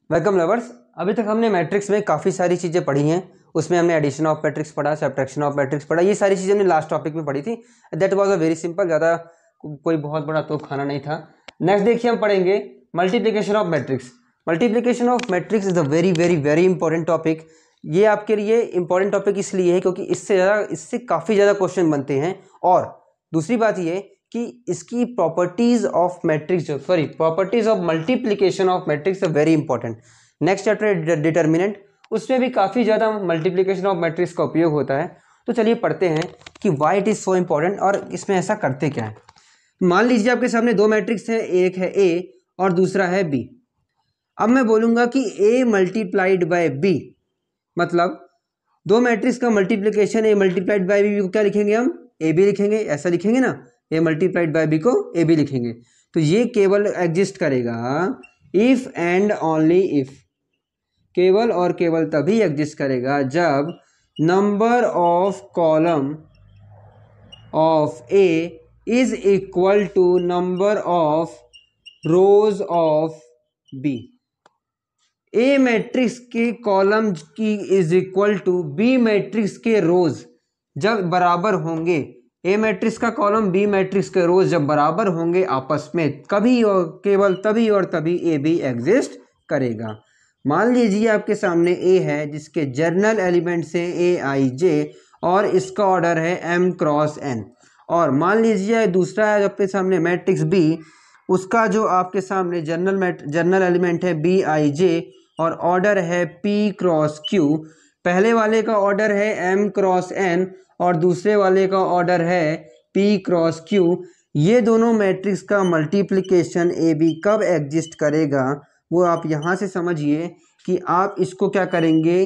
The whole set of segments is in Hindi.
Welcome lovers. अभी तक हमने मैट्रिक्स में काफ़ी सारी चीज़ें पढ़ी हैं। उसमें हमने एडिशन ऑफ मैट्रिक्स पढ़ा, सब्ट्रैक्शन ऑफ मैट्रिक्स पढ़ा, ये सारी चीज़ें हमने लास्ट टॉपिक में पढ़ी थी। That was a very simple, ज़्यादा कोई बहुत बड़ा तो खाना नहीं था। नेक्स्ट देखिए हम पढ़ेंगे multiplication of matrix. Multiplication of matrix is a very very very important topic. ये आपके लिए इंपॉर्टेंट टॉपिक इसलिए है क्योंकि इससे काफ़ी ज़्यादा क्वेश्चन बनते हैं। और दूसरी बात ये कि इसकी properties of matrix properties of multiplication of matrix are very important. Next chapter determinant, उसमें भी काफ़ी ज़्यादा मल्टीप्लिकेशन ऑफ मैट्रिक्स का उपयोग होता है। तो चलिए पढ़ते हैं कि why it is so important और इसमें ऐसा करते क्या है। मान लीजिए आपके सामने दो मैट्रिक्स हैं, एक है ए और दूसरा है बी। अब मैं बोलूँगा कि ए मल्टीप्लाइड बाय बी, मतलब दो मैट्रिक्स का multiplication A multiplied by B को क्या लिखेंगे हम, ए बी लिखेंगे, ऐसा लिखेंगे ना। ए मल्टीप्लाइड बाय बी को ए बी लिखेंगे। तो ये केवल एग्जिस्ट करेगा इफ एंड ओनली इफ, केवल और केवल तभी एग्जिस्ट करेगा जब number of column of A is equal to number of rows of B. A matrix के कॉलम की is equal to B matrix के रोज जब बराबर होंगे, ए मैट्रिक्स का कॉलम बी मैट्रिक्स के रोज जब बराबर होंगे आपस में, कभी और केवल तभी और तभी ए बी एग्जिस्ट करेगा। मान लीजिए आपके सामने ए है जिसके जर्नल एलिमेंट्स हैं ए आई जे और इसका ऑर्डर है एम क्रॉस एन। और मान लीजिए दूसरा है आपके सामने मैट्रिक्स बी, उसका जो आपके सामने जर्नल एलिमेंट है बी आई जे और ऑर्डर है पी क्रॉस क्यू। पहले वाले का ऑर्डर है एम क्रॉस एन और दूसरे वाले का ऑर्डर है पी क्रॉस क्यू। ये दोनों मैट्रिक्स का मल्टीप्लिकेशन ए बी कब एग्जिस्ट करेगा वो आप यहाँ से समझिए कि आप इसको क्या करेंगे,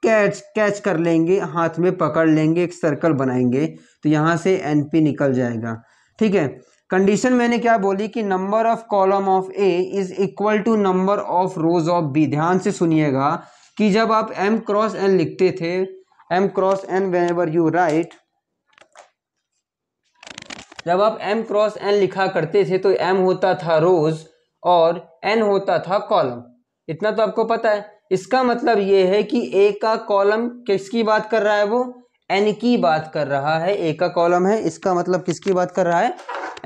कैच कर लेंगे, हाथ में पकड़ लेंगे, एक सर्कल बनाएंगे तो यहाँ से एन पी निकल जाएगा। ठीक है। कंडीशन मैंने क्या बोली कि number of column of A is equal to number of rows of B. ध्यान से सुनिएगा कि जब आप m क्रॉस n लिखते थे, m cross n whenever you write, जब आप m क्रॉस n लिखा करते थे तो m होता था रोज और n होता था कॉलम। इतना तो आपको पता है। इसका मतलब ये है कि a का कॉलम किसकी बात कर रहा है, वो n की बात कर रहा है। a का कॉलम है, इसका मतलब किसकी बात कर रहा है,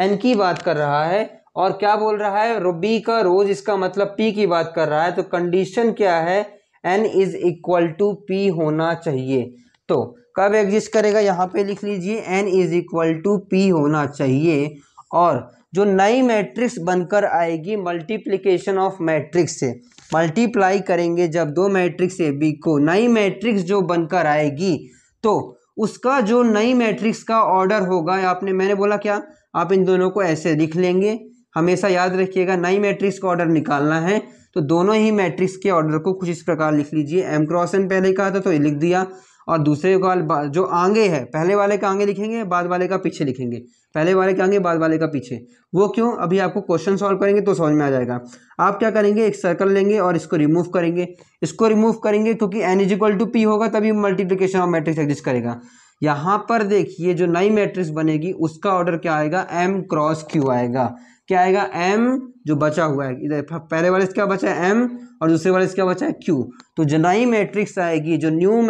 n की बात कर रहा है। और क्या बोल रहा है, b का रोज, इसका मतलब p की बात कर रहा है। तो कंडीशन क्या है, n is equal to p होना चाहिए। तो कब एग्जिस्ट करेगा, यहाँ पे लिख लीजिए n is equal to p होना चाहिए। और जो नई मैट्रिक्स बनकर आएगी मल्टीप्लिकेशन ऑफ मैट्रिक्स से, मल्टीप्लाई करेंगे जब दो मैट्रिक्स ए बी को, नई मैट्रिक्स जो बनकर आएगी तो उसका जो नई मैट्रिक्स का ऑर्डर होगा, मैंने बोला क्या, आप इन दोनों को ऐसे लिख लेंगे। हमेशा याद रखिएगा नई मैट्रिक्स का ऑर्डर निकालना है तो दोनों ही मैट्रिक्स के ऑर्डर को कुछ इस प्रकार लिख लीजिए। एम क्रॉस एन पहले कहा था तो ये लिख दिया, और दूसरे का जो आगे है, पहले वाले का आगे लिखेंगे, बाद वाले का पीछे लिखेंगे। पहले वाले के आगे, बाद वाले का पीछे। वो क्यों, अभी आपको क्वेश्चन सॉल्व करेंगे तो समझ में आ जाएगा। आप क्या करेंगे, एक सर्कल लेंगे और इसको रिमूव करेंगे। इसको रिमूव करेंगे क्योंकि n is equal to P होगा तभी मल्टीप्लिकेशन ऑफ मैट्रिक्स एग्जिस्ट करेगा। यहाँ पर देखिए जो नई मैट्रिक्स बनेगी उसका ऑर्डर क्या आएगा, m क्रॉस q आएगा। क्या आएगा, m जो बचा हुआ है, इधर पहले वाले से क्या बचा है m और दूसरे वाले से क्या बचा है q। तो जो नई मैट्रिक्स आएगी, जो न्यू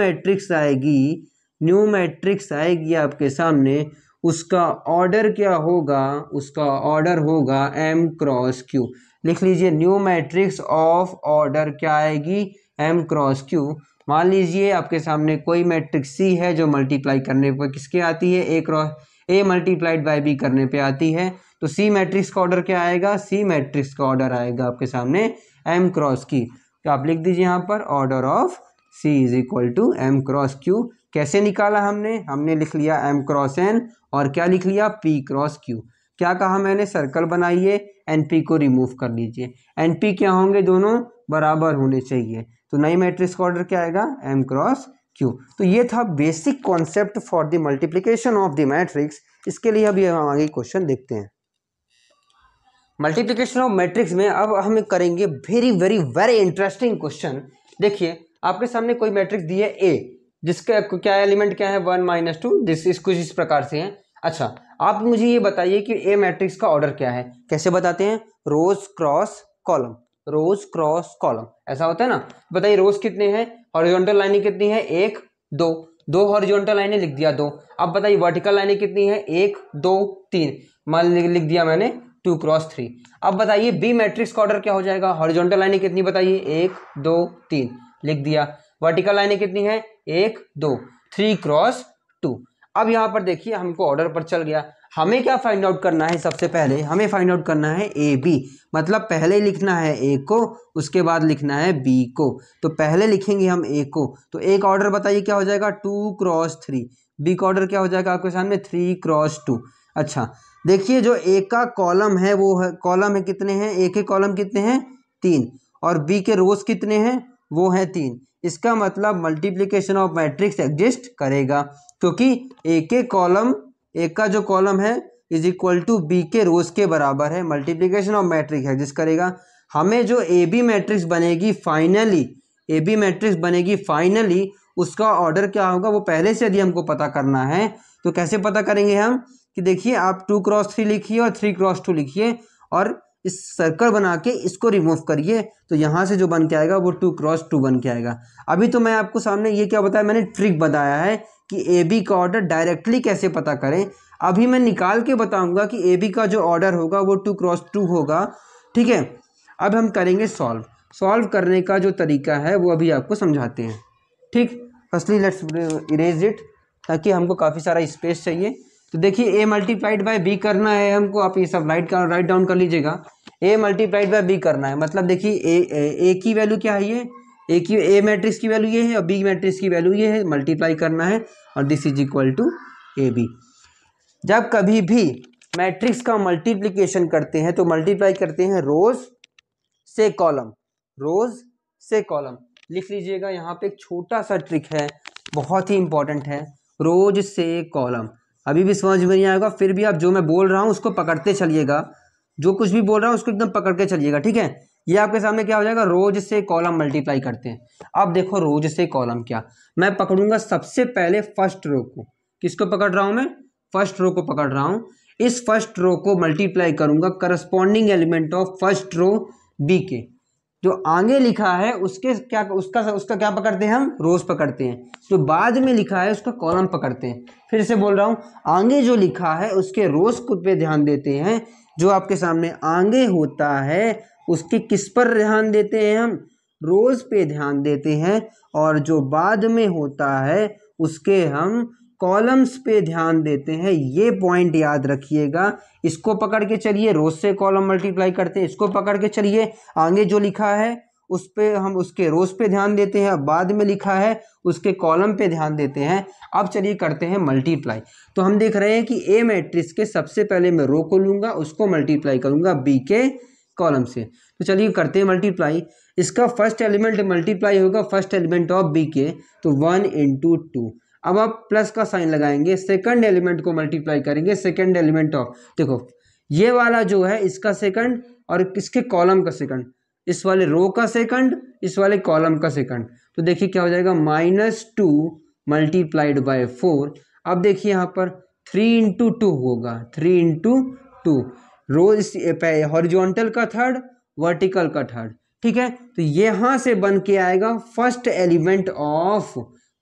मैट्रिक्स आएगी आपके सामने, उसका ऑर्डर क्या होगा, उसका ऑर्डर होगा m क्रॉस q। लिख लीजिए न्यू मैट्रिक्स ऑफ ऑर्डर क्या आएगी, m क्रॉस q। मान लीजिए आपके सामने कोई मैट्रिक्स C है जो मल्टीप्लाई करने पर किसके आती है, A मल्टीप्लाइड बाय B करने पे आती है। तो C मैट्रिक्स का ऑर्डर क्या आएगा, C मैट्रिक्स का ऑर्डर आएगा आपके सामने M क्रॉस Q। तो आप लिख दीजिए यहाँ पर order of C is equal to M cross Q। कैसे निकाला हमने लिख लिया M क्रॉस N और क्या लिख लिया, P क्रॉस Q। क्या कहा मैंने, सर्कल बनाइए, NP को रिमूव कर लीजिए। NP क्या होंगे, दोनों बराबर होने चाहिए। तो नई मैट्रिक्स का ऑर्डर क्या आएगा, m क्रॉस q। तो ये था basic concept for the multiplication of the matrix. इसके लिए अभी हम आगे क्वेश्चन देखते हैं। मल्टीप्लिकेशन ऑफ मैट्रिक्स में अब हम करेंगे very very very interesting question. देखिए आपके सामने कोई मैट्रिक्स दी है a, जिसका क्या एलिमेंट क्या है, 1 - 2, कुछ इस प्रकार से है। अच्छा, आप मुझे ये बताइए कि ए मैट्रिक्स का ऑर्डर क्या है। कैसे बताते हैं, रोज क्रॉस कॉलम। रोज क्रॉस कॉलम, ऐसा होता है ना। बताइए रोज कितने हैं, हॉरिजॉन्टल लाइनें कितनी है, 1 2, 2 हॉरिजॉन्टल लाइनें लिख दिया 2। अब बताइए वर्टिकल लाइनें कितनी है, 1 2 3, मान लिख दिया मैंने 2 क्रॉस 3। अब बताइए बी मैट्रिक्स का ऑर्डर क्या हो जाएगा, हॉरिजॉन्टल लाइनें कितनी बताइए, 1 2 3 लिख दिया, वर्टिकल लाइनें कितनी है 1 2, 3 क्रॉस 2। अब यहाँ पर देखिए हमको ऑर्डर पर चल गया। हमें क्या फाइंड आउट करना है, सबसे पहले हमें फाइंड आउट करना है ए बी, मतलब पहले लिखना है ए को, उसके बाद लिखना है बी को। तो पहले लिखेंगे हम ए को, तो ए का ऑर्डर बताइए क्या हो जाएगा 2 क्रॉस 3, बी का ऑर्डर क्या हो जाएगा आपके सामने 3 क्रॉस 2। अच्छा देखिए जो ए का कॉलम है वो है, कॉलम है कितने हैं, ए के कॉलम कितने हैं 3, और बी के रोज कितने हैं वो हैं 3। इसका मतलब मल्टीप्लिकेशन ऑफ मैट्रिक्स एग्जिस्ट करेगा, क्योंकि ए के कॉलम, ए का जो कॉलम है इज इक्वल टू बी के रोज के बराबर है, मल्टीप्लिकेशन ऑफ मैट्रिक्स एग्जिस्ट करेगा। हमें जो ए बी मैट्रिक्स बनेगी फाइनली, ए बी मैट्रिक्स बनेगी फाइनली, उसका ऑर्डर क्या होगा वो पहले से यदि हमको पता करना है तो कैसे पता करेंगे हम, कि देखिए आप 2 क्रॉस 3 लिखिए और 3 क्रॉस 2 लिखिए और इस सर्कल बना के इसको रिमूव करिए, तो यहाँ से जो बन के आएगा वो 2 क्रॉस 2 बन के आएगा। अभी तो मैं आपको सामने ये क्या बताया, मैंने ट्रिक बताया है कि ए बी का ऑर्डर डायरेक्टली कैसे पता करें। अभी मैं निकाल के बताऊंगा कि ए बी का जो ऑर्डर होगा वो 2 क्रॉस 2 होगा, ठीक है। अब हम करेंगे सॉल्व करने का जो तरीका है वो अभी आपको समझाते हैं, ठीक। फर्स्टली लेट्स इरेज इट, ताकि हमको काफ़ी सारा स्पेस चाहिए। तो देखिए a मल्टीप्लाइड बाय b करना है हमको, आप ये सब राइट डाउन कर लीजिएगा। a मल्टीप्लाइड बाय b करना है, मतलब देखिए a की वैल्यू क्या है, ये a मैट्रिक्स की वैल्यू ये है और b मैट्रिक्स की वैल्यू ये है, मल्टीप्लाई करना है और this is equal to A B. जब कभी भी मैट्रिक्स का मल्टीप्लिकेशन करते हैं तो मल्टीप्लाई करते हैं रोज से कॉलम, रोज से कॉलम। लिख लीजिएगा, यहाँ पे एक छोटा सा ट्रिक है, बहुत ही इंपॉर्टेंट है, रोज से कॉलम। अभी भी समझ में नहीं आएगा, फिर भी आप जो मैं बोल रहा हूँ उसको पकड़ते चलिएगा, जो कुछ भी बोल रहा हूँ उसको एकदम पकड़ के चलिएगा, ठीक है। ये आपके सामने क्या हो जाएगा, रोज से कॉलम मल्टीप्लाई करते हैं। अब देखो रोज से कॉलम क्या, मैं पकड़ूंगा सबसे पहले फर्स्ट रो को। किसको पकड़ रहा हूँ मैं, फर्स्ट रो को पकड़ रहा हूँ। इस फर्स्ट रो को मल्टीप्लाई करूंगा corresponding element of first row B के। जो आगे लिखा है उसके क्या, उसका क्या पकड़ते हैं हम, रोज पकड़ते हैं। जो बाद में लिखा है उसका कॉलम पकड़ते हैं। फिर से बोल रहा हूँ, आगे जो लिखा है उसके रोज पे ध्यान देते हैं, जो आपके सामने आगे होता है उसके किस पर ध्यान देते हैं हम, रोज पे ध्यान देते हैं, और जो बाद में होता है उसके हम कॉलम्स पे ध्यान देते हैं। ये पॉइंट याद रखिएगा, इसको पकड़ के चलिए, रोज से कॉलम मल्टीप्लाई करते हैं, इसको पकड़ के चलिए, आगे जो लिखा है उस पे हम उसके रोज पे ध्यान देते हैं, बाद में लिखा है उसके कॉलम पे ध्यान देते हैं। अब चलिए करते हैं मल्टीप्लाई। तो हम देख रहे हैं कि ए मैट्रिक्स के सबसे पहले मैं रो को लूंगा, उसको मल्टीप्लाई करूंगा बी के कॉलम से। तो चलिए करते हैं मल्टीप्लाई। इसका फर्स्ट एलिमेंट मल्टीप्लाई होगा फर्स्ट एलिमेंट ऑफ बी के, तो 1 × 2। अब आप प्लस का साइन लगाएंगे, सेकंड एलिमेंट को मल्टीप्लाई करेंगे सेकंड एलिमेंट ऑफ, देखो ये वाला जो है इसका सेकंड और इसके कॉलम का सेकंड, इस वाले रो का सेकंड, इस वाले कॉलम का सेकंड। तो देखिए क्या हो जाएगा, -2 मल्टीप्लाइड बाय 4। अब देखिए यहाँ पर 3 × 2 होगा, 3 × 2, रो इस हॉरिजॉन्टल का थर्ड, वर्टिकल का थर्ड, ठीक है। तो यहाँ से बन के आएगा first element of,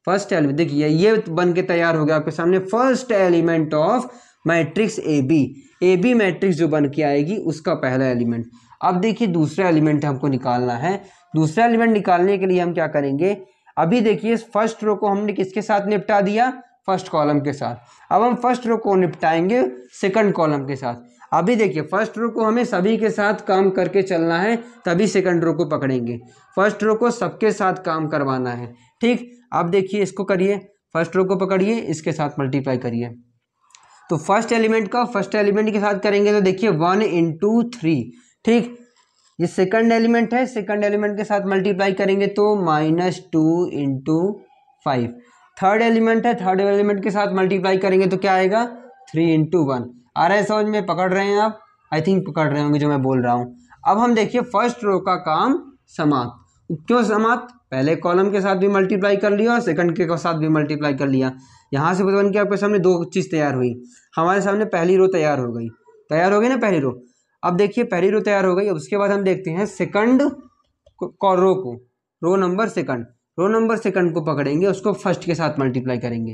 first element देखिए ये बन के तैयार हो गया आपके सामने, first element of matrix A B matrix जो बन के आएगी उसका पहला एलिमेंट। अब देखिए दूसरा एलिमेंट हमको निकालना है। दूसरा एलिमेंट निकालने के लिए हम क्या करेंगे, अभी देखिए फर्स्ट रो को हमने किसके साथ निपटा दिया, फर्स्ट कॉलम के साथ। अब हम फर्स्ट रो को निपटाएंगे सेकंड कॉलम के साथ। अभी देखिए फर्स्ट रो को हमें सभी के साथ काम करके चलना है, तभी सेकंड रो को पकड़ेंगे। फर्स्ट रो को सबके साथ काम करवाना है, ठीक। अब देखिए इसको करिए, फर्स्ट रो को पकड़िए, इसके साथ मल्टीप्लाई करिए। तो फर्स्ट एलिमेंट का फर्स्ट एलिमेंट के साथ करेंगे तो देखिए 1 × 3, ठीक। ये सेकंड एलिमेंट है, सेकंड एलिमेंट के साथ मल्टीप्लाई करेंगे तो -2 × 5। थर्ड एलिमेंट है, थर्ड एलिमेंट के साथ मल्टीप्लाई करेंगे तो क्या आएगा, 3 × 1। आ रहा है समझ में, पकड़ रहे हैं आप, आई थिंक पकड़ रहे होंगे जो मैं बोल रहा हूँ। अब हम देखिए फर्स्ट रो का काम समाप्त। क्यों समाप्त, पहले कॉलम के साथ भी मल्टीप्लाई कर लिया और सेकंड के साथ भी मल्टीप्लाई कर लिया। यहाँ से बन के आपके सामने दो चीज़ तैयार हुई, हमारे सामने पहली रो तैयार हो गई ना पहली रो। अब देखिए पहली रो तैयार हो गई। अब उसके बाद हम देखते हैं सेकंड रो को, रो नंबर सेकंड को पकड़ेंगे, उसको फर्स्ट के साथ मल्टीप्लाई करेंगे।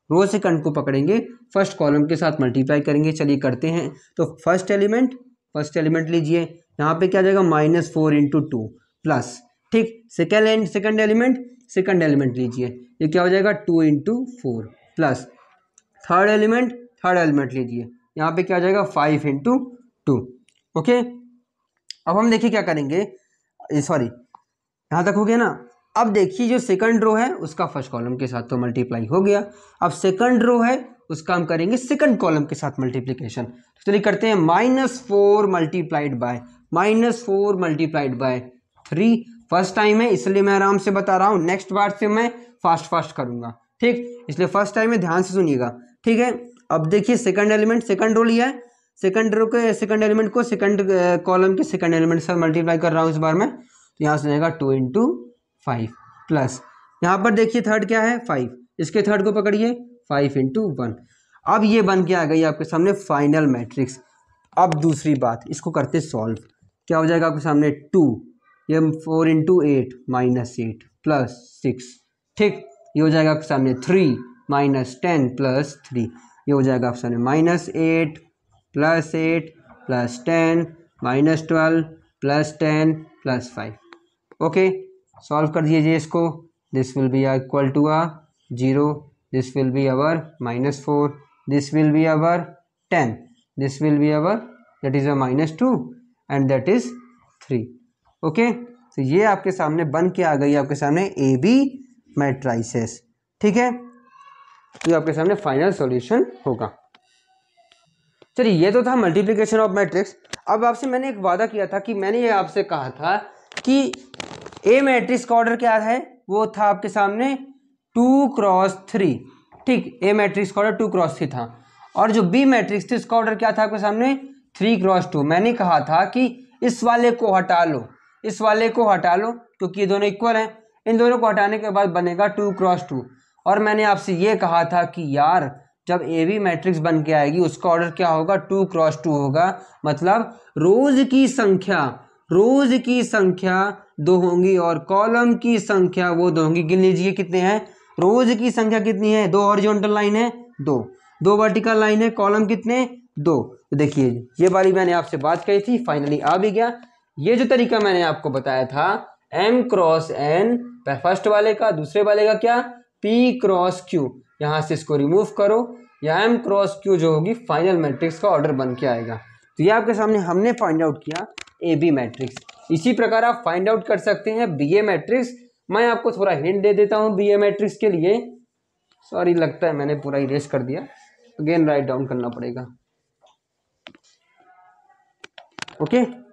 रो सेकंड को पकड़ेंगे, फर्स्ट कॉलम के साथ मल्टीप्लाई करेंगे। चलिए करते हैं। तो फर्स्ट एलिमेंट लीजिए, यहाँ पे क्या आ जाएगा -4 × 2 प्लस, ठीक। सेकंड एलिमेंट लीजिए, ये क्या हो जाएगा 2 × 4 प्लस। थर्ड एलिमेंट लीजिए, यहाँ पे क्या आ जाएगा 5 × 2। ओके, अब हम देखिए क्या करेंगे, सॉरी यहाँ तक हो गया ना। अब देखिए जो सेकंड रो है उसका फर्स्ट कॉलम के साथ तो मल्टीप्लाई हो गया। अब सेकंड रो है उसका हम करेंगे सेकंड कॉलम के साथ मल्टीप्लिकेशन। तो चलिए करते हैं, -4 मल्टीप्लाइड बाय 3। फर्स्ट टाइम है इसलिए मैं आराम से बता रहा हूँ, नेक्स्ट बार से मैं फास्ट करूंगा, ठीक। इसलिए फर्स्ट टाइम में ध्यान से सुनिएगा, ठीक है। अब देखिए सेकंड रो लिया है, सेकंड रो के सेकंड एलिमेंट को सेकंड कॉलम के सेकंड एलिमेंट से मल्टीप्लाई कर रहा हूँ इस बार में। तो यहाँ से जाएगा 2 × 5 प्लस, यहाँ पर देखिए थर्ड क्या है 5, इसके थर्ड को पकड़िए 5 × 1। अब ये बन के आ गई आपके सामने फाइनल मैट्रिक्स। अब दूसरी बात, इसको करते सॉल्व। क्या हो जाएगा आपके सामने 2, ये 4 × 8 -8 प्लस 6, ठीक। ये हो जाएगा आपके सामने 3 -10 प्लस 3, ये हो जाएगा आपके सामने -8 plus 8 plus 10 -12 plus 10 plus 5। Okay, solve कर दीजिए इसको। This will be equal to 0, this will be our -4, this will be our 10, this will be our that is -2 and that is 3। Okay, तो ये आपके सामने बन के आ गई आपके सामने AB मैट्राइसेस, ठीक है। तो आपके सामने फाइनल सॉल्यूशन होगा। चलिए ये तो था मल्टीप्लिकेशन ऑफ मैट्रिक्स। अब आपसे मैंने एक वादा किया था कि मैंने ये आपसे कहा था कि ए मैट्रिक्स का ऑर्डर क्या है, वो था आपके सामने 2 × 3, ठीक। ए मैट्रिक्स का ऑर्डर 2 × 3 था, और जो बी मैट्रिक्स थी उसका ऑर्डर क्या था आपके सामने 3 × 2। मैंने कहा था कि इस वाले को हटा लो, इस वाले को हटा लो, क्योंकि ये दोनों इक्वल हैं। इन दोनों को हटाने के बाद बनेगा 2 × 2। और मैंने आपसे ये कहा था कि यार जब ए बी मैट्रिक्स बन के आएगी उसका ऑर्डर क्या होगा 2 × 2 होगा, मतलब रोज की संख्या 2 होंगी और कॉलम की संख्या वो 2 होंगी। गिन लीजिए कितने हैं, रोज की संख्या कितनी है, 2 हॉरिजॉन्टल लाइन है 2 वर्टिकल लाइन है, कॉलम कितने 2। तो देखिए ये वाली मैंने आपसे बात कही थी, फाइनली आ भी गया। ये जो तरीका मैंने आपको बताया था M × N, फर्स्ट वाले का, दूसरे वाले का क्या P × Q, यहाँ से इसको रिमूव करो, या M × Q जो होगी फाइनल मैट्रिक्स का ऑर्डर बन के आएगा। तो ये आपके सामने हमने फाइंड आउट किया AB मैट्रिक्स। इसी प्रकार आप फाइंड आउट कर सकते हैं BA मैट्रिक्स। मैं आपको थोड़ा हिंट दे देता हूँ BA मैट्रिक्स के लिए। सॉरी, लगता है मैंने पूरा इरेज कर दिया, अगेन राइट डाउन करना पड़ेगा। ओके,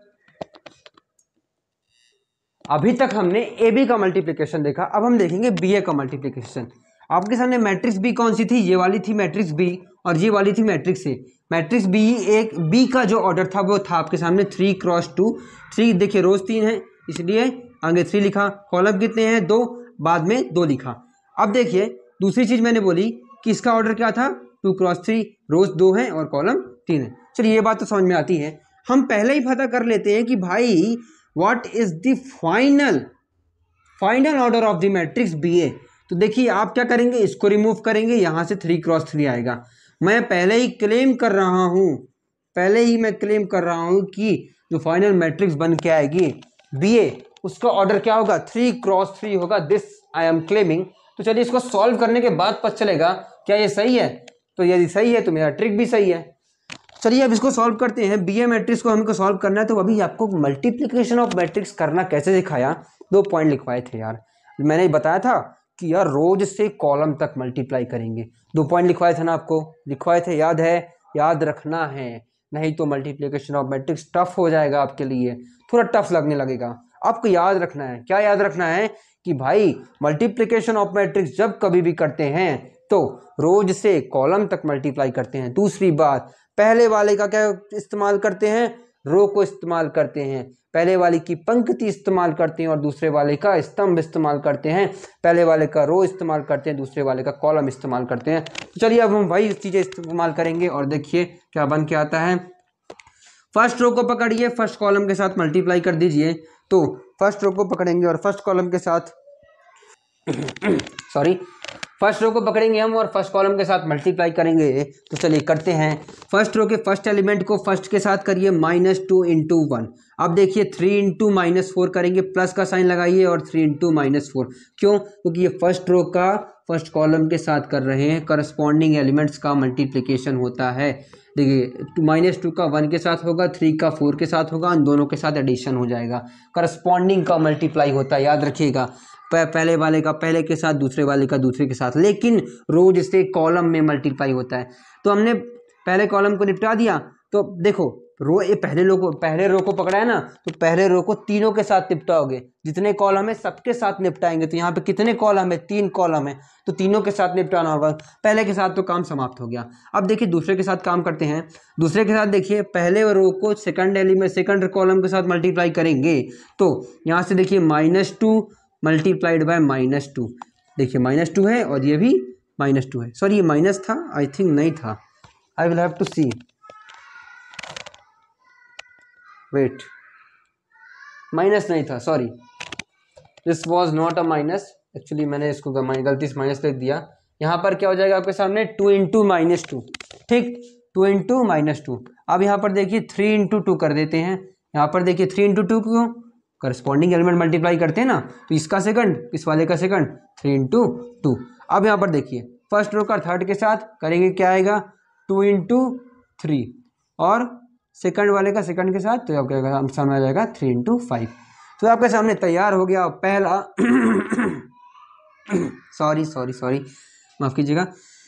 अभी तक हमने AB का मल्टीप्लिकेशन देखा, अब हम देखेंगे BA का मल्टीप्लिकेशन। आपके सामने मैट्रिक्स B कौन सी थी, ये वाली थी मैट्रिक्स B, और ये वाली थी मैट्रिक्स A। मैट्रिक्स B का जो ऑर्डर था वो था आपके सामने 3 × 2। 3 देखिए रोज 3 है इसलिए आगे 3 लिखा, कॉलम कितने हैं 2, बाद में 2 लिखा। अब देखिए दूसरी चीज मैंने बोली कि इसका ऑर्डर क्या था 2 × 3, रोज 2 है और कॉलम 3 है। चलिए ये बात तो समझ में आती है। हम पहले ही पता कर लेते हैं कि भाई what is the final order of the matrix BA। तो देखिए आप क्या करेंगे, इसको रिमूव करेंगे, यहाँ से 3 × 3 आएगा। मैं पहले ही क्लेम कर रहा हूँ कि जो फाइनल मैट्रिक्स बन के आएगी BA उसका ऑर्डर क्या होगा 3 × 3 होगा, दिस आई एम क्लेमिंग। तो चलिए इसको सॉल्व करने के बाद पता चलेगा क्या ये सही है। तो यदि सही है तो मेरा ट्रिक भी सही है। चलिए अब इसको सॉल्व करते हैं। BA मैट्रिक्स को हमको सॉल्व करना है, तो अभी आपको मल्टीप्लिकेशन ऑफ मैट्रिक्स करना कैसे सिखाया, 2 पॉइंट लिखवाए थे यार। मैंने बताया था कि यार रोज से कॉलम तक मल्टीप्लाई करेंगे, 2 पॉइंट लिखवाए थे ना, आपको लिखवाए थे, याद है, याद रखना है, नहीं तो मल्टीप्लिकेशन ऑफ मैट्रिक्स टफ हो जाएगा आपके लिए, थोड़ा टफ लगने लगेगा। आपको याद रखना है, क्या याद रखना है कि भाई मल्टीप्लिकेशन ऑफ मैट्रिक्स जब कभी भी करते हैं तो रोज से कॉलम तक मल्टीप्लाई करते हैं। दूसरी बात, पहले वाले का क्या इस्तेमाल करते हैं, रो को इस्तेमाल करते हैं, पहले वाले की पंक्ति इस्तेमाल करते हैं और दूसरे वाले का स्तंभ इस्तेमाल करते हैं, पहले वाले का रो इस्तेमाल करते हैं, दूसरे वाले का कॉलम इस्तेमाल करते हैं। तो चलिए अब हम वही चीज़ें इस्तेमाल करेंगे और देखिए क्या बन के आता है। फर्स्ट रो को पकड़िए, फर्स्ट कॉलम के साथ मल्टीप्लाई कर दीजिए। तो फर्स्ट रो को पकड़ेंगे और फर्स्ट कॉलम के साथ सॉरी, फर्स्ट रो को पकड़ेंगे हम और फर्स्ट कॉलम के साथ मल्टीप्लाई करेंगे। तो चलिए करते हैं। फर्स्ट रो के फर्स्ट एलिमेंट को फर्स्ट के साथ करिए -2 × 1। अब देखिए 3 × -4 करेंगे, प्लस का साइन लगाइए और 3 × -4। क्यों? क्योंकि ये फर्स्ट रो का फर्स्ट कॉलम के साथ कर रहे हैं, करस्पॉन्डिंग एलिमेंट्स का मल्टीप्लिकेशन होता है। देखिए -2 का 1 के साथ होगा, 3 का 4 के साथ होगा, उन दोनों के साथ एडिशन हो जाएगा। करस्पॉन्डिंग का मल्टीप्लाई होता है, याद रखिएगा। पहले वाले का पहले के साथ, दूसरे वाले का दूसरे के साथ, लेकिन रोज से कॉलम में मल्टीप्लाई होता है। तो हमने पहले कॉलम को निपटा दिया। तो देखो रो, ये पहले रो को पकड़ा है ना, तो पहले रो को तीनों के साथ निपटाओगे। जितने कॉलम है सबके साथ निपटाएंगे। तो यहाँ पे कितने कॉलम है? 3 कॉलम है, तो तीनों के साथ निपटाना होगा। पहले के साथ तो काम समाप्त हो गया। अब देखिए दूसरे के साथ काम करते हैं। दूसरे के साथ देखिए पहले रो को सेकंड एलिमेंट सेकंड कॉलम के साथ मल्टीप्लाई करेंगे। तो यहाँ से देखिए -2 मल्टीप्लाइड बाय -2। देखिए -2 है और ये भी -2 है। सॉरी ये माइनस था, आई थिंक नहीं था, I will have to see, wait, minus नहीं था, sorry, this was not a minus. Actually मैंने इसको गलती से माइनस लिख दिया। यहाँ पर क्या हो जाएगा आपके सामने? 2 × -2, ठीक, 2 × -2। अब यहाँ पर देखिए 3 × 2 कर देते हैं। यहाँ पर देखिए 3 × 2 क्यों? करस्पॉन्डिंग एलिमेंट मल्टीप्लाई करते हैं ना, तो इसका सेकंड, इस वाले का सेकंड, 3 × 2। अब यहाँ पर देखिए फर्स्ट रो का थर्ड के साथ करेंगे, क्या आएगा? 2 × 3, और सेकंड वाले का सेकंड के साथ, तो आपके सामने आ जाएगा 3 × 5। तो आपके सामने तैयार हो गया पहला सॉरी माफ़ कीजिएगा,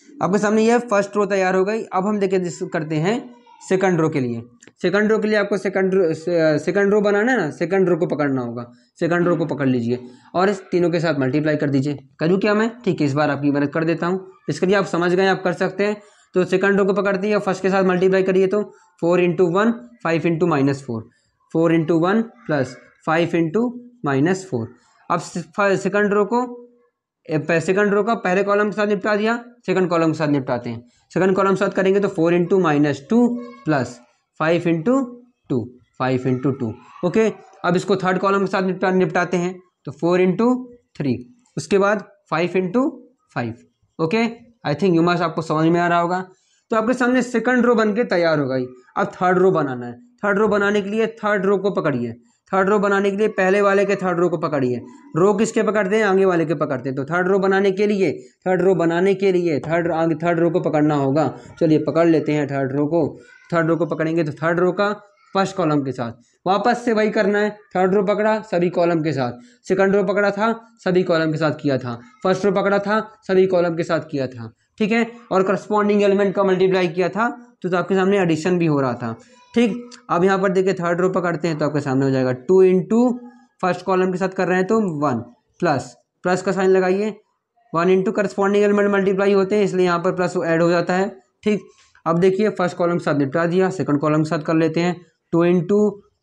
आपके सामने ये फर्स्ट रो तैयार हो गई। अब हम देखिए करते हैं सेकंड रो के लिए। सेकंड रो के लिए आपको सेकंड रो बनाना है ना, सेकंड रो को पकड़ना होगा। सेकंड रो को पकड़ लीजिए और इस तीनों के साथ मल्टीप्लाई कर दीजिए। करूँ क्या मैं? ठीक है, इस बार आपकी मदद कर देता हूँ। इसके लिए आप समझ गए, आप कर सकते हैं। तो सेकंड रो को पकड़ती है और फर्स्ट के साथ मल्टीप्लाई करिए। तो 4 × 1 5 × -4, 4 × 1 + 5 × -4। अब सेकंड रो का पहले कॉलम के साथ निपटा दिया, सेकंड कॉलम के साथ निपटाते हैं। सेकंड कॉलम के साथ करेंगे तो 4 × -2 + 5 × 2, 5 × 2। ओके, अब इसको थर्ड कॉलम के साथ निपटाते हैं। तो 4 × 3, उसके बाद 5 × 5। ओके, आई थिंक यूमास आपको समझ में आ रहा होगा। तो आपके सामने सेकंड रो बन के तैयार हो गई। अब थर्ड रो बनाना है। थर्ड रो बनाने के लिए थर्ड रो को पकड़िए। थर्ड रो बनाने के लिए पहले वाले के थर्ड रो को पकड़िए। रो किसके पकड़ते हैं? आगे वाले के पकड़ते हैं। तो थर्ड रो बनाने के लिए थर्ड रो को पकड़ना होगा। चलिए पकड़ लेते हैं थर्ड रो को। थर्ड रो को पकड़ेंगे तो थर्ड रो का फर्स्ट कॉलम के साथ वापस से वही करना है। थर्ड रो पकड़ा सभी कॉलम के साथ, सेकंड रो पकड़ा था सभी कॉलम के साथ किया था, फर्स्ट रो पकड़ा था सभी कॉलम के साथ किया था, ठीक है, और करस्पॉन्डिंग एलिमेंट का मल्टीप्लाई किया था। तो आपके सामने एडिशन भी हो रहा था, ठीक। अब यहाँ पर देखिए थर्ड रो पकड़ते हैं तो आपके सामने हो जाएगा 2 × फर्स्ट कॉलम के साथ कर रहे हैं तो 1 प्लस का साइन लगाइए। 1 × करस्पॉन्डिंग एलिमेंट मल्टीप्लाई होते हैं इसलिए यहाँ पर प्लस ऐड हो जाता है, ठीक। अब देखिए फर्स्ट कॉलम के साथ निपटा दिया, सेकंड कॉलम के साथ कर लेते हैं 2 ×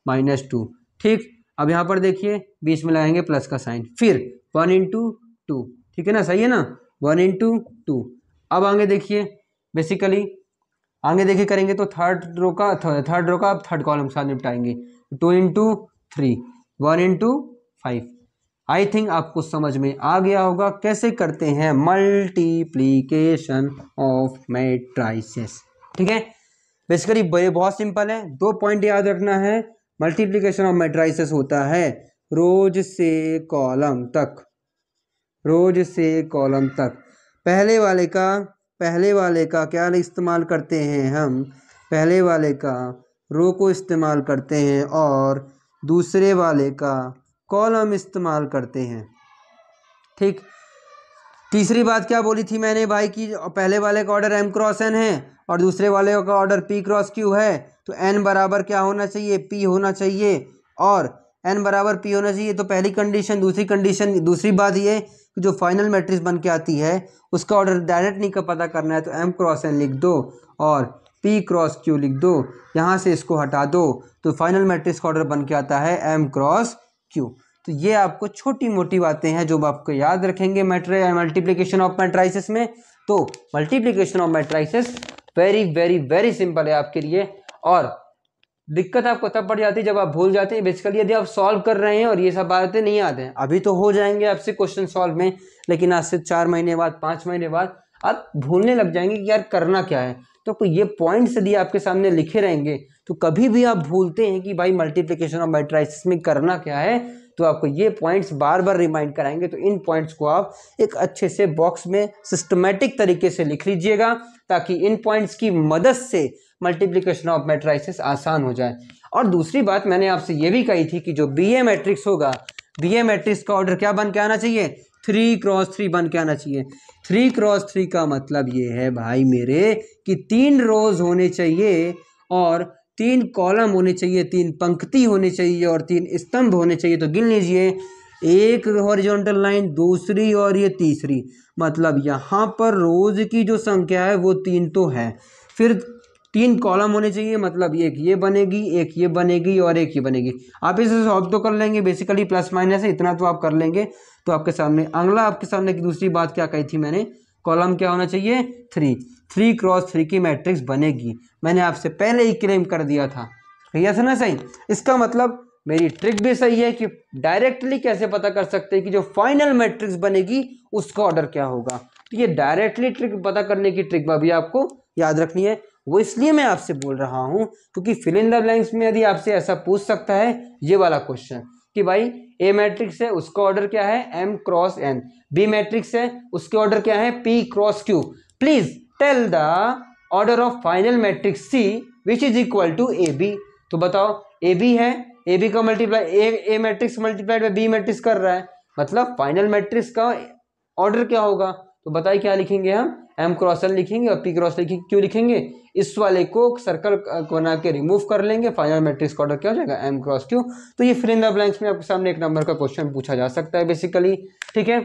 -2, ठीक। अब यहाँ पर देखिए बीच में लगाएंगे प्लस का साइन, फिर 1 × 2, ठीक है ना, सही है ना, 1 × 2। अब आगे देखिए बेसिकली आगे देखिए करेंगे तो थर्ड रो का आप थर्ड कॉलम के साथ निपटाएंगे 2 × 3, 1 × 5। आई थिंक आपको समझ में आ गया होगा कैसे करते हैं मल्टीप्लीकेशन ऑफ मैट्रिसेस, ठीक है। बेसिकली बहुत सिंपल है, 2 पॉइंट याद रखना है। मल्टीप्लीकेशन ऑफ मैट्रिसेस होता है रोज से कॉलम तक, पहले वाले का क्या इस्तेमाल करते हैं हम, पहले वाले का रो को इस्तेमाल करते हैं और दूसरे वाले का कॉलम इस्तेमाल करते हैं, ठीक। तीसरी बात क्या बोली थी मैंने भाई कि पहले वाले का ऑर्डर m × n है और दूसरे वाले का ऑर्डर p × q है, तो n बराबर क्या होना चाहिए, p होना चाहिए, और n बराबर p होना चाहिए। तो पहली कंडीशन। दूसरी बात ये कि जो फाइनल मैट्रिक्स बन के आती है उसका ऑर्डर डायरेक्ट नहीं का पता करना है, तो m × n लिख दो और p × q लिख दो, यहाँ से इसको हटा दो तो फाइनल मैट्रिक्स का ऑर्डर बन के आता है m × q। तो ये आपको छोटी मोटी बातें हैं जो आपको याद रखेंगे मल्टीप्लिकेशन ऑफ मैट्रिसेस में। तो multiplication of matrices very very very simple है आपके लिए, और दिक्कत आपको तब पड़ जाती है जब आप भूल जाते हैं। बेसिकली यदि आप सॉल्व कर रहे हैं और ये सब बातें नहीं आते हैं, अभी तो हो जाएंगे आपसे क्वेश्चन सॉल्व में, लेकिन आज से 4 महीने बाद 5 महीने बाद आप भूलने लग जाएंगे कि यार करना क्या है। तो ये पॉइंट्स यदि आपके सामने लिखे रहेंगे तो कभी भी आप भूलते हैं कि भाई मल्टीप्लिकेशन ऑफ मैट्रिसेस में करना क्या है, तो आपको ये पॉइंट्स बार बार रिमाइंड कराएंगे। तो इन पॉइंट्स को आप एक अच्छे से बॉक्स में सिस्टमेटिक तरीके से लिख लीजिएगा, ताकि इन पॉइंट्स की मदद से मल्टीप्लिकेशन ऑफ मैट्रिसेस आसान हो जाए। और दूसरी बात मैंने आपसे ये भी कही थी कि जो बीए मैट्रिक्स होगा, बीए मैट्रिक्स का ऑर्डर क्या बन के आना चाहिए, 3x3 बन के आना चाहिए। 3x3 का मतलब ये है भाई मेरे कि 3 रोज होने चाहिए और 3 कॉलम होने चाहिए, 3 पंक्ति होनी चाहिए और 3 स्तंभ होने चाहिए। तो गिन लीजिए, एक हॉरिजॉन्टल लाइन, दूसरी और ये तीसरी, मतलब यहाँ पर रोज की जो संख्या है वो 3 तो है। फिर 3 कॉलम होने चाहिए, मतलब एक ये बनेगी, एक ये बनेगी और एक ये बनेगी। आप इसे सॉल्व तो कर लेंगे, बेसिकली प्लस माइनस है, इतना तो आप कर लेंगे। तो आपके सामने अगला, आपके सामने की दूसरी बात क्या कही थी मैंने, कॉलम क्या होना चाहिए, 3x3 की मैट्रिक्स बनेगी। मैंने आपसे पहले ही क्लेम कर दिया था, यस ना सही। इसका मतलब मेरी ट्रिक भी सही है कि डायरेक्टली कैसे पता कर सकते हैं कि जो फाइनल मैट्रिक्स बनेगी उसका ऑर्डर क्या होगा। तो ये डायरेक्टली ट्रिक पता करने की ट्रिक भी आपको याद रखनी है। वो इसलिए मैं आपसे बोल रहा हूं क्योंकि फिल इन द ब्लैंक्स में यदि आपसे ऐसा पूछ सकता है ये वाला क्वेश्चन कि भाई ए मैट्रिक्स है, उसका ऑर्डर क्या है, m cross n, B matrix है, उसके ऑर्डर क्या है, p cross q, please tell the order of final matrix c which is equal to A B. तो बताओ, ए बी है, ए बी का multiply A matrix multiplied by B matrix कर रहा है, मतलब फाइनल मैट्रिक्स का ऑर्डर क्या होगा। तो बताइए क्या लिखेंगे हम, m क्रॉस n लिखेंगे और p क्रॉस लिखेंगे, क्यों लिखेंगे, इस वाले को सर्कल बना के रिमूव कर लेंगे, फाइनल मैट्रिक्स का ऑर्डर क्या हो जाएगा, m क्रॉस q। तो ये फिल इन द ब्लैंक्स में आपके सामने एक नंबर का क्वेश्चन पूछा जा सकता है बेसिकली, ठीक है।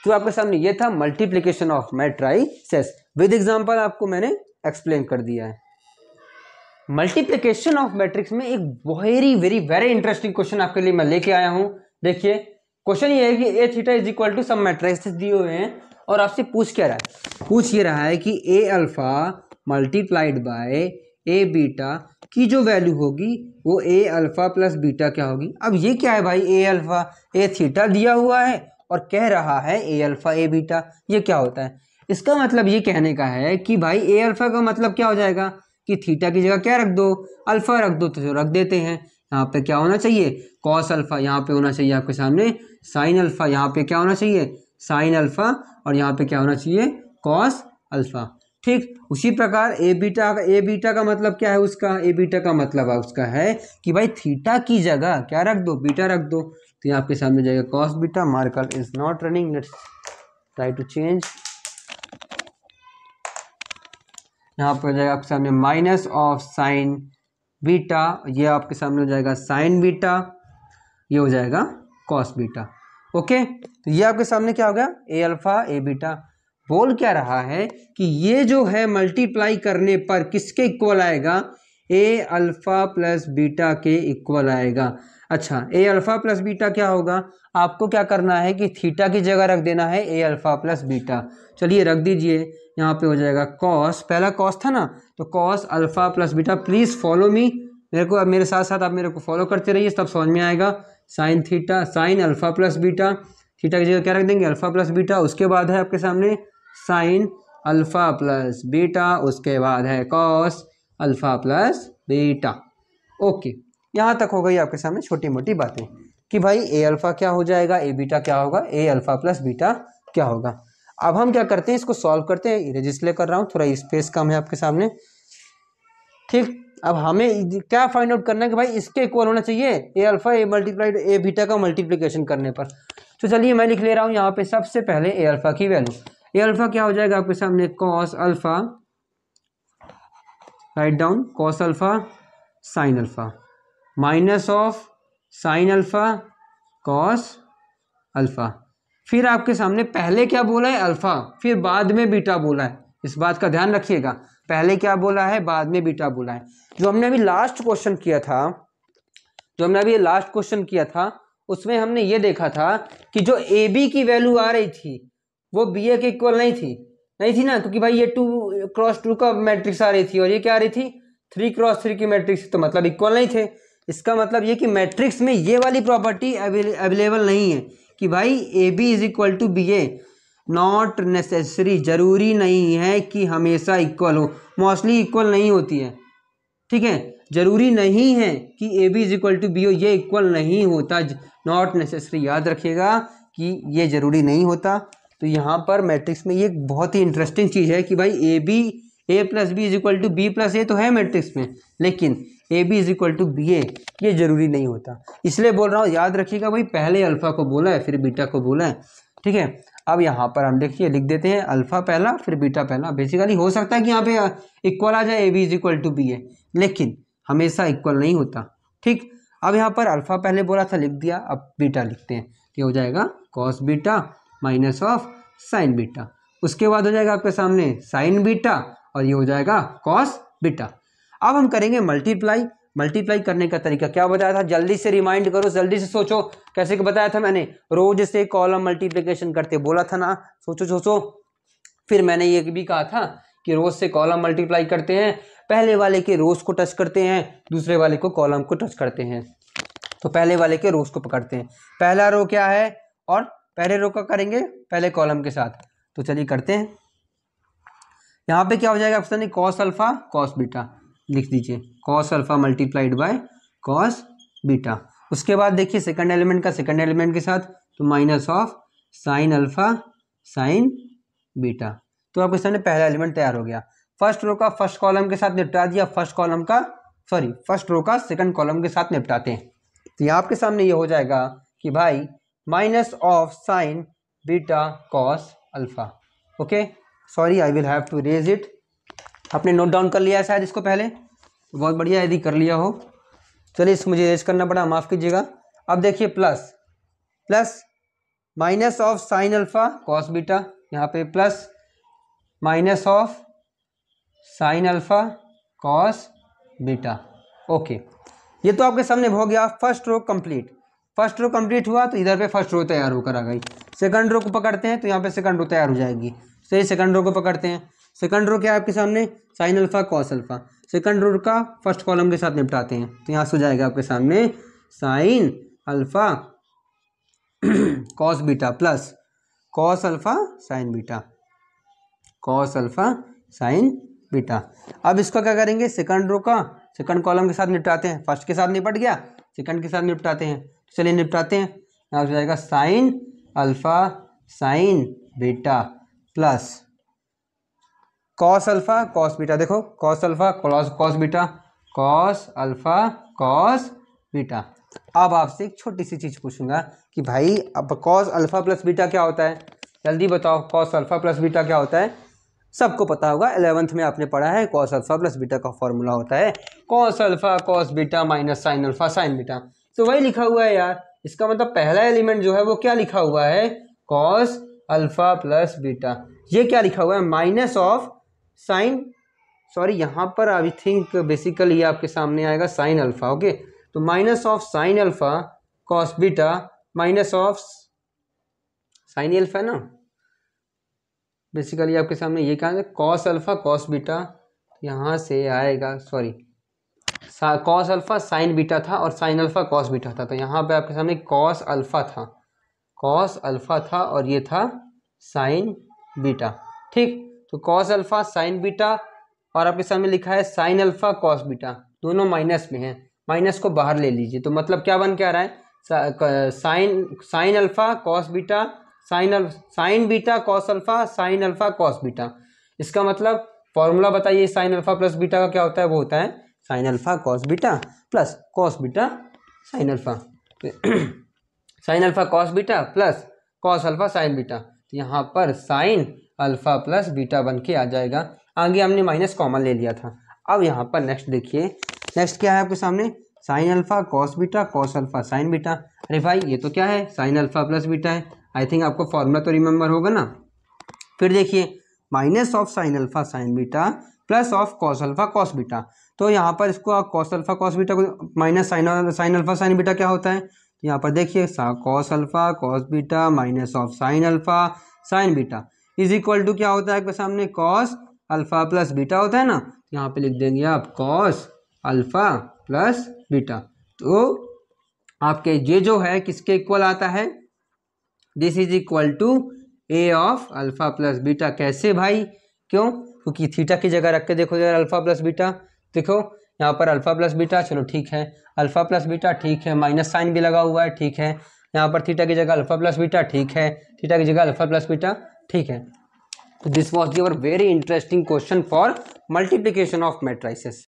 तो आपके सामने ये था multiplication of matrices, with example आपको मैंने एक्सप्लेन कर दिया है। मल्टीप्लिकेशन ऑफ मैट्रिक्स में एक very very very interesting question आपके लिए मैं लेके आया हूं। देखिए क्वेश्चन ये है कि A theta is equal to some matrices दिए हुए हैं और आपसे पूछ क्या रहा है, पूछ ये रहा है कि A alpha multiplied by A beta की जो वैल्यू होगी वो ए अल्फा प्लस बीटा क्या होगी। अब ये क्या है भाई, ए अल्फा, ए थीटा दिया हुआ है और कह रहा है ए अल्फा ए बीटा, ये क्या होता है। इसका मतलब ये कहने का है कि भाई ए अल्फा का मतलब क्या हो जाएगा कि थीटा की जगह क्या रख दो, अल्फा रख दो। तो रख देते हैं, यहाँ पे क्या होना चाहिए, कॉस अल्फा, यहाँ पे होना चाहिए आपके सामने साइन अल्फा, यहाँ पे क्या होना चाहिए, साइन अल्फा, और यहाँ पे क्या होना चाहिए, कॉस अल्फा। ठीक उसी प्रकार ए बीटा का मतलब क्या है उसका, ए बीटा का मतलब उसका है कि भाई थीटा की जगह क्या रख दो, बीटा रख दो। तो यहाँ आपके सामने जाएगा cos beta, marker is not running, let's try to change. यहाँ पर जाएगा आपके सामने माइनस ऑफ साइन बीटा, ये आपके सामने हो जाएगा साइन बीटा, ये हो जाएगा कॉस बीटा। ओके, तो ये आपके सामने क्या हो गया, ए अल्फा ए बीटा। बोल क्या रहा है कि ये जो है मल्टीप्लाई करने पर किसके इक्वल आएगा, ए अल्फा प्लस बीटा के इक्वल आएगा। अच्छा, ए अल्फा प्लस बीटा क्या होगा, आपको क्या करना है कि थीटा की जगह रख देना है ए अल्फा प्लस बीटा। चलिए रख दीजिए, यहाँ पे हो जाएगा कॉस, पहला कॉस था ना, तो cos alpha plus beta. Please follow me, मेरे को मेरे साथ साथ आप मेरे को फॉलो करते रहिए, तब समझ में आएगा। Sine theta, sine alpha plus beta, theta की जगह क्या रख देंगे, अल्फा प्लस बीटा। उसके बाद है आपके सामने साइन अल्फा प्लस बीटा, उसके बाद है cos alpha plus beta. Okay, यहाँ तक हो गई आपके सामने छोटी मोटी बातें कि भाई ए अल्फा क्या हो जाएगा, ए बीटा क्या होगा, ए अल्फा प्लस बीटा क्या होगा। अब हम क्या करते हैं, इसको सॉल्व करते हैं। इरेज इसलिए कर रहा हूँ, थोड़ा स्पेस कम है आपके सामने, ठीक। अब हमें क्या फाइंड आउट करना है कि भाई इसके इक्वल होना चाहिए ए अल्फा ए मल्टीप्लाइड ए बीटा का मल्टीप्लिकेशन करने पर। तो चलिए मैं लिख ले रहा हूँ यहाँ पे सबसे पहले ए अल्फा की वैल्यू। ए अल्फा क्या हो जाएगा आपके सामने, cos alpha, write down, cos alpha sine alpha, minus of sine alpha cos alpha. फिर आपके सामने पहले क्या बोला है, अल्फा, फिर बाद में बीटा बोला है, इस बात का ध्यान रखिएगा। पहले क्या बोला है, बाद में बीटा बोला है। जो हमने अभी लास्ट क्वेश्चन किया था, उसमें हमने ये देखा था कि जो ए बी की वैल्यू आ रही थी वो बी ए के इक्वल नहीं थी ना, क्योंकि भाई ये 2 क्रॉस 2 का मैट्रिक्स आ रही थी और ये क्या आ रही थी, 3x3 की मैट्रिक्स तो मतलब इक्वल नहीं थे। इसका मतलब ये कि मैट्रिक्स में ये वाली प्रॉपर्टी अवेलेबल नहीं है कि भाई A B is equal to B A. Not necessary, जरूरी नहीं है कि हमेशा इक्वल हो, मोस्टली इक्वल नहीं होती है, ठीक है। जरूरी नहीं है कि A B is equal to B हो, ये इक्वल नहीं होता, नॉट नेसेसरी, याद रखिएगा कि ये जरूरी नहीं होता। तो यहाँ पर मैट्रिक्स में ये बहुत ही इंटरेस्टिंग चीज़ है कि भाई A plus B is equal to B plus A तो है मैट्रिक्स में, लेकिन A B is equal to B A ये जरूरी नहीं होता। इसलिए बोल रहा हूँ, याद रखिएगा भाई, पहले अल्फा को बोला है फिर बीटा को बोला है, ठीक है। अब यहाँ पर हम देखिए लिख देते हैं अल्फा पहला फिर बीटा पहला। बेसिकली हो सकता है कि यहाँ पे इक्वल आ जाए A B is equal to B A, लेकिन हमेशा इक्वल नहीं होता, ठीक। अब यहाँ पर अल्फा पहले बोला था, लिख दिया, अब बीटा लिखते हैं। ये हो जाएगा cos beta minus of sine beta. उसके बाद हो जाएगा आपके सामने साइन बीटा और ये हो जाएगा कॉस बीटा। अब हम करेंगे मल्टीप्लाई। मल्टीप्लाई करने का तरीका क्या बताया था, जल्दी से रिमाइंड करो, जल्दी से सोचो कैसे बताया था मैंने। रोज से कॉलम मल्टीप्लिकेशन करते बोला था ना, सोचो सोचो। फिर मैंने ये भी कहा था कि रोज से कॉलम मल्टीप्लाई करते हैं, पहले वाले के रोज को टच करते हैं, दूसरे वाले को कॉलम को टच करते हैं। तो पहले वाले के रोज को पकड़ते हैं, पहला रो क्या है और पहले रो का करेंगे पहले कॉलम के साथ। तो चलिए करते हैं। यहाँ पे क्या हो जाएगा option, cos alpha cos beta, लिख दीजिए cos alpha multiplied by cos beta. उसके बाद देखिए सेकंड एलिमेंट का सेकंड एलिमेंट के साथ, तो minus of sine alpha sine beta. तो आपके सामने पहला एलिमेंट तैयार हो गया। फर्स्ट रो का फर्स्ट कॉलम के साथ निपटा दिया, फर्स्ट रो का सेकंड कॉलम के साथ निपटाते हैं। तो यहाँ आपके सामने ये हो जाएगा कि भाई minus of sine beta cos alpha. Okay, sorry I will have to raise it. आपने नोट डाउन कर लिया है शायद इसको पहले, बहुत बढ़िया यदि कर लिया हो। चलिए इसको मुझे रेज करना पड़ा, माफ़ कीजिएगा। अब देखिए plus minus of sine alpha cos beta, यहाँ पे plus minus of sine alpha cos beta. Okay, ये तो आपके सामने हो गया first row complete. First row complete हुआ तो इधर पे फर्स्ट रो तैयार होकर आ गई। सेकंड रो को पकड़ते हैं तो यहाँ पे सेकंड रो तैयार हो जाएगी। तो ये सेकंड रो को पकड़ते हैं। सेकंड रो क्या है आपके सामने, sine alpha cos alpha. Second row का फर्स्ट कॉलम के साथ निपटाते हैं। तो यहाँ से हो जाएगा आपके सामने sine alpha cos beta plus cos alpha sine beta, cos alpha sine beta. अब इसका क्या करेंगे, सेकंड रो का सेकंड कॉलम के साथ निपटाते हैं। फर्स्ट के साथ निपट गया, सेकंड के साथ निपटाते हैं। चलिए निपटाते हैं। यहाँ हो जाएगा sine alpha sine beta plus cos alpha cos beta. देखो cos alpha cos beta, cos alpha cos beta. अब आपसे एक छोटी सी चीज़ पूछूंगा कि भाई अब कॉस अल्फा प्लस बीटा क्या होता है, जल्दी बताओ। कॉस अल्फा प्लस बीटा क्या होता है, सबको पता होगा, 11th में आपने पढ़ा है। कॉस अल्फा प्लस बीटा का फॉर्मूला होता है cos alpha cos beta minus sine alpha sine beta. तो वही लिखा हुआ है यार। इसका मतलब पहला एलिमेंट जो है वो क्या लिखा हुआ है, कॉस अल्फा प्लस बीटा। ये क्या लिखा हुआ है, माइनस ऑफ साइन, सॉरी यहाँ पर आई थिंक बेसिकली ये आपके सामने आएगा साइन अल्फा। ओके, तो minus of sine alpha cos beta minus of sine alpha है ना, बेसिकली आपके सामने ये क्या है, कॉस अल्फा कॉस बीटा। यहाँ से आएगा, sorry cos alpha sine beta था और साइन अल्फा कॉस बीटा था। तो यहाँ पे आपके सामने कॉस अल्फा था और ये था साइन बीटा, ठीक। तो कॉस अल्फा साइन बीटा और आपके सामने लिखा है साइन अल्फा कॉस बीटा, दोनों माइनस में है, माइनस को बाहर ले लीजिए। तो मतलब क्या बन के आ रहा है, sign alpha cos beta sine beta cos alpha sign alpha cos beta. इसका मतलब फॉर्मूला बताइए साइन अल्फा प्लस बीटा का क्या होता है, वो होता है sign alpha cos beta plus cos beta sine alpha. Sign alpha cos beta plus cos alpha sine beta. तो यहाँ पर साइन अल्फा प्लस बीटा बन के आ जाएगा। आगे हमने माइनस कॉमन ले लिया था। अब यहाँ पर नेक्स्ट देखिए, नेक्स्ट क्या है आपके सामने, sine alpha cos beta cos alpha sine beta. अरे भाई ये तो क्या है, साइन अल्फा प्लस बीटा है। आई थिंक आपको फॉर्मूला तो रिमेंबर होगा ना। फिर देखिए minus of sine alpha sine beta plus of cos alpha cos beta. तो यहाँ पर इसको कॉस अल्फा कॉस बीटा को minus sine alpha sine beta क्या होता है, तो यहाँ पर देखिए cos alpha cos beta minus of sine alpha sine beta is equal to क्या होता है आपके सामने, कॉस अल्फा प्लस बीटा होता है ना। यहाँ पे लिख देंगे आप कॉस अल्फा प्लस बीटा। तो आपके ये जो है किसके इक्वल आता है, this is equal to A of alpha plus beta. कैसे भाई, क्यों, क्योंकि थीटा की जगह रख के देखो यार अल्फा प्लस बीटा, देखो यहाँ पर अल्फा प्लस बीटा, चलो ठीक है अल्फा प्लस बीटा ठीक है, माइनस साइन भी लगा हुआ है ठीक है, यहाँ पर थीटा की जगह अल्फा प्लस बीटा ठीक है, थीटा की जगह अल्फा प्लस बीटा ठीक है। तो this was your very interesting question for multiplication of matrices.